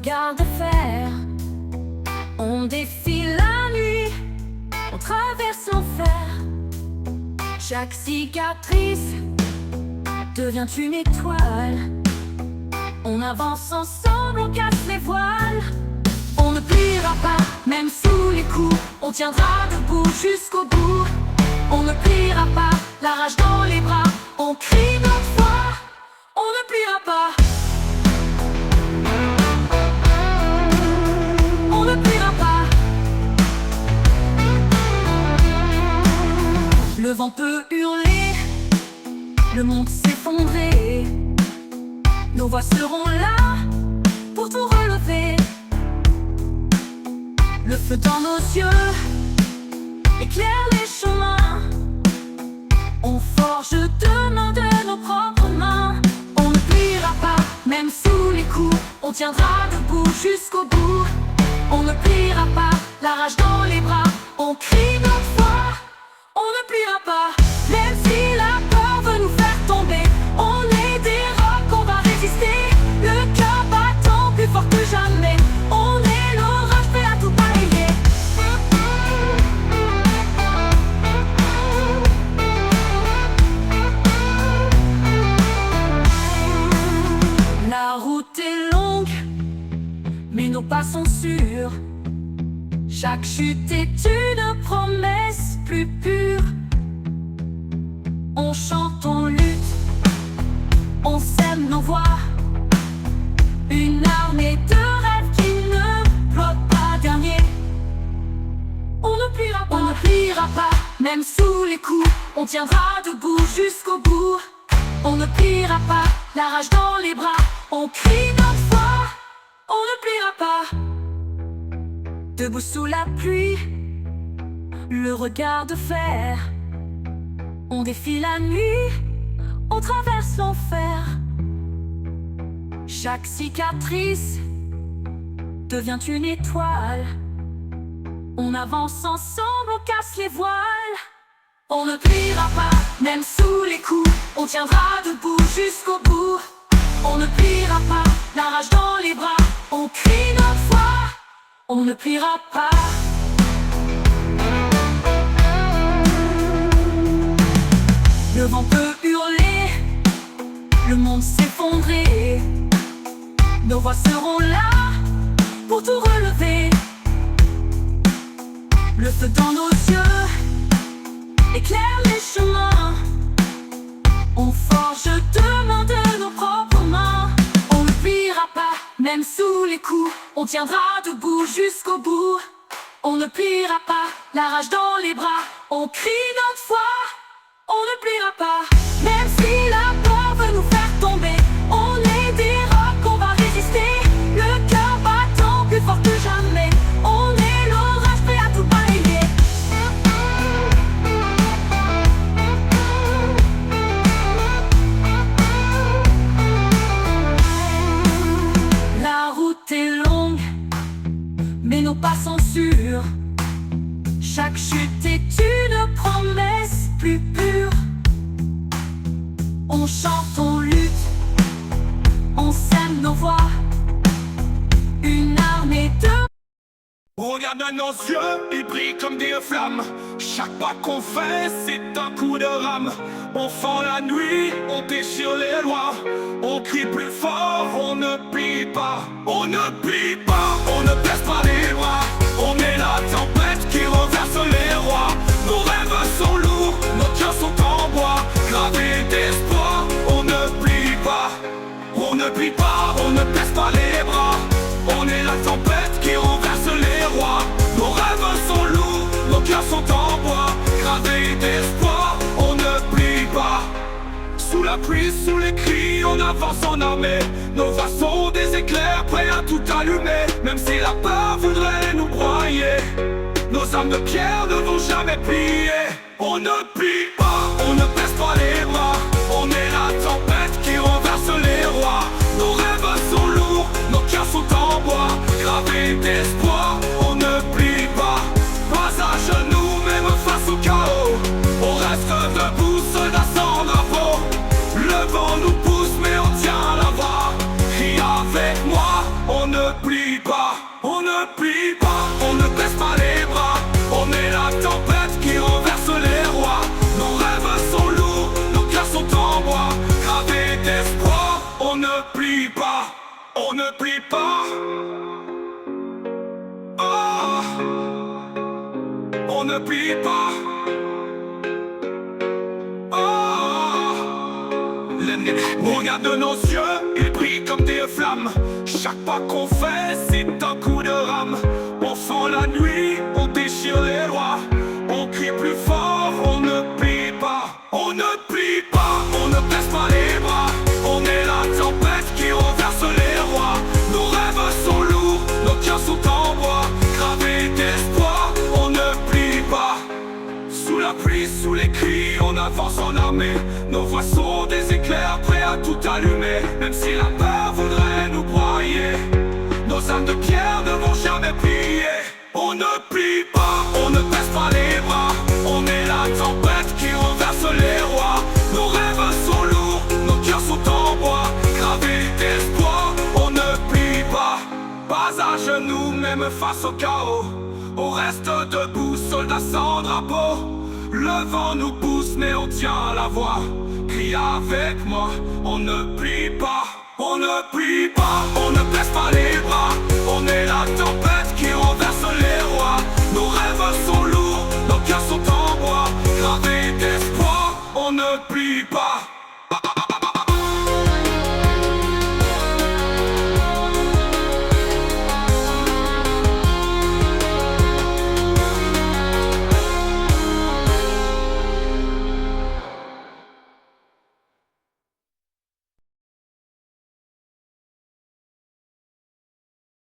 regard de fer. On défile la nuit, on traverse l'enfer. Chaque cicatrice devient une étoile. On avance ensemble, on casse les voiles. On ne pliera pas, même sous les coups. On tiendra debout jusqu'au bout. On ne pliera pas, la rage dans les bras. On crie notre foi, on ne pliera pas. On ne pliera pas. Le vent peut hurler, le monde s'effondrer. Nos voix seront là pour tout relever. Le feu dans nos yeux éclaire les chemins. On forge demain de nos propres mains. On ne pliera pas, même sous les coups. On tiendra debout jusqu'au bout. On ne pliera pas, la rage dans les bras. On crie notre foi, on ne pliera pas. Même si la peur veut nous faire tomber, on est des rocs, on va résister. Le cœur battant plus fort que jamais. On est l'orage prêt à tout balayer. La route est longue, mais nos pas sont sûrs. Chaque chute est une promesse plus pure. On chante, on lutte, on sème nos voix. Une armée de rêves qui ne flotte pas dernier. On ne pliera pas, on ne pliera pas, même sous les coups. On tiendra debout jusqu'au bout. On ne pliera pas, la rage dans les bras. On crie notre foi, on ne pliera pas. Debout sous la pluie, le regard de fer. On défie la nuit, on traverse l'enfer. Chaque cicatrice devient une étoile. On avance ensemble, on casse les voiles. On ne pliera pas, même sous les coups. On tiendra debout jusqu'au bout. On ne pliera pas, la rage dans les bras. On crie notre foi, on ne pliera pas. Le vent peut hurler, le monde s'effondrer. Nos voix seront là pour tout relever. Le feu dans nos yeux éclaire les chemins. On forge demain de nos propres mains. On ne pliera pas, même sous les coups. On tiendra debout jusqu'au bout. On ne pliera pas, la rage dans les bras. On crie notre foi, on ne pliera pas. Même si la peur veut nous faire tomber, on est des rocs, on va résister. Le cœur battant plus fort que jamais. On est l'orage prêt à tout balayer. La route est longue, mais nos pas sont sûrs. Chaque chute est une promesse plus pure. On chante, on lutte, on sème nos voix. Une armée de... Regarde dans nos yeux, ils brillent comme des flammes. Chaque pas qu'on fait, c'est un coup de rame. On fend la nuit, on déchire les lois. On crie plus fort, on ne plie pas. On ne plie pas, on ne baisse pas les bras. On est la tempête qui renverse les rois. Nos rêves sont lourds, nos cœurs sont en bois. Gravés d'espoir, on ne plie pas. On ne plie pas, on ne baisse pas les bras. On est la tempête qui renverse les rois. Nos rêves sont lourds, nos cœurs sont en bois. Gravés d'espoir, on ne plie pas. Sous la pluie, sous les cris, on avance en armée. Nos voix sont des éclairs prêts à tout allumer. Même si la peur voudrait nous broyer, nos âmes de pierre ne vont jamais plier. On ne plie pas, on ne baisse pas les bras. On est la tempête qui renverse les rois. Nos rêves sont lourds, nos cœurs sont en bois. Gravés d'espoir, on ne plie pas. Pas à genoux, même face au chaos. On reste debout, soldats sans drapeau. Le vent nous pousse, mais on tient la voie. Crie avec moi, on ne plie ne plie pas, on ne baisse pas les bras. On est la tempête qui renverse les rois. Nos rêves sont lourds, nos cœurs sont en bois, gravés d'espoir. On ne plie pas, on ne plie pas. Oh, on ne plie pas. Regarde nos yeux, ils brillent comme des flammes. Chaque pas qu'on fait, c'est un coup de rame. On fend la nuit, on déchire les lois. On crie plus fort, on ne plie pas. On ne plie pas, on ne baisse pas les bras. On est la tempête qui renverse les rois. Nos rêves sont lourds, nos cœurs sont en bois, gravés d'espoir, on ne plie pas. Sous la pluie, sous les cris, on avance en armée. Nos voix sont des éclairs prêts à tout allumer. Même si la peur voudrait nous broyer, nos âmes de pierre ne vont jamais plier. On ne plie pas, on ne baisse pas les bras. On est la tempête qui renverse les rois. Nos rêves sont lourds, nos cœurs sont en bois, gravés d'espoir, on ne plie pas. Pas à genoux, même face au chaos. On reste debout, soldats sans drapeau. Le vent nous pousse mais on tient la voie. Crie avec moi, on ne plie pas. On ne plie pas, on ne baisse pas les bras. On est la tempête